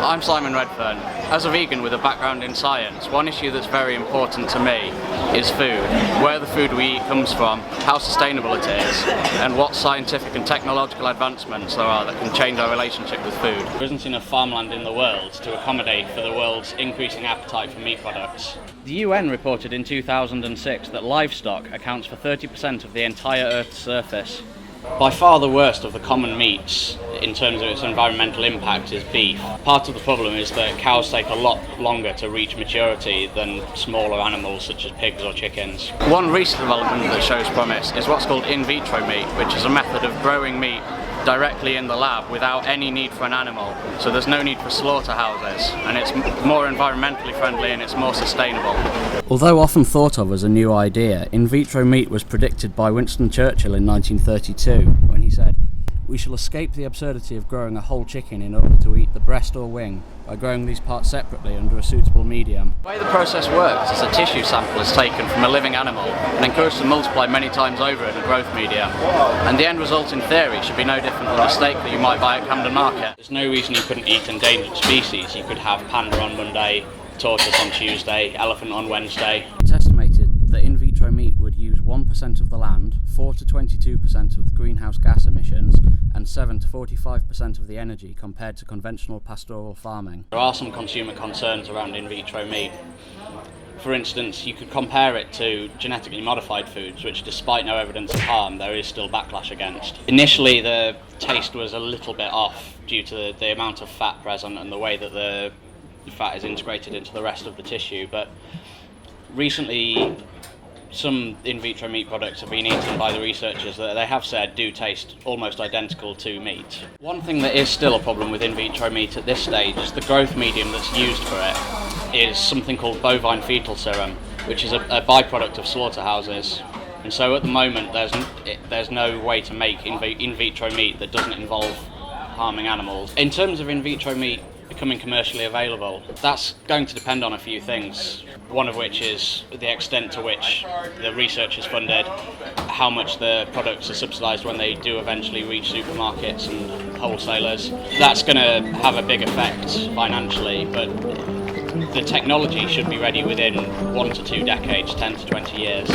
I'm Simon Redfearn. As a vegan with a background in science, one issue that's very important to me is food. Where the food we eat comes from, how sustainable it is, and what scientific and technological advancements there are that can change our relationship with food. There isn't enough farmland in the world to accommodate for the world's increasing appetite for meat products. The UN reported in 2006 that livestock accounts for 30% of the entire Earth's surface. By far the worst of the common meats in terms of its environmental impact is beef. Part of the problem is that cows take a lot longer to reach maturity than smaller animals such as pigs or chickens. One recent development that shows promise is what's called in vitro meat, which is a method of growing meat directly in the lab without any need for an animal. So there's no need for slaughterhouses, and it's more environmentally friendly and it's more sustainable. Although often thought of as a new idea, in vitro meat was predicted by Winston Churchill in 1932 when he said, "We shall escape the absurdity of growing a whole chicken in order to eat the breast or wing by growing these parts separately under a suitable medium." The way the process works is a tissue sample is taken from a living animal and encouraged to multiply many times over in a growth medium. And the end result in theory should be no different than a steak that you might buy at Camden Market. There's no reason you couldn't eat endangered species. You could have panda on Monday, tortoise on Tuesday, elephant on Wednesday. It's estimated that in vitro meat would use 1% of the land, 4 to 22% of the greenhouse gas emissions, and 7 to 45% of the energy compared to conventional pastoral farming. There are some consumer concerns around in vitro meat. For instance, you could compare it to genetically modified foods, which despite no evidence of harm, there is still backlash against. Initially the taste was a little bit off due to the amount of fat present and the way that the fat is integrated into the rest of the tissue, but recently some in vitro meat products have been eaten by the researchers that they have said do taste almost identical to meat. One thing that is still a problem with in vitro meat at this stage is the growth medium that's used for it is something called bovine fetal serum, which is a byproduct of slaughterhouses. And so at the moment there's no way to make in vitro meat that doesn't involve harming animals. In terms of in vitro meat becoming commercially available, that's going to depend on a few things, one of which is the extent to which the research is funded, how much the products are subsidised when they do eventually reach supermarkets and wholesalers. That's going to have a big effect financially, but the technology should be ready within 1 to 2 decades, 10 to 20 years.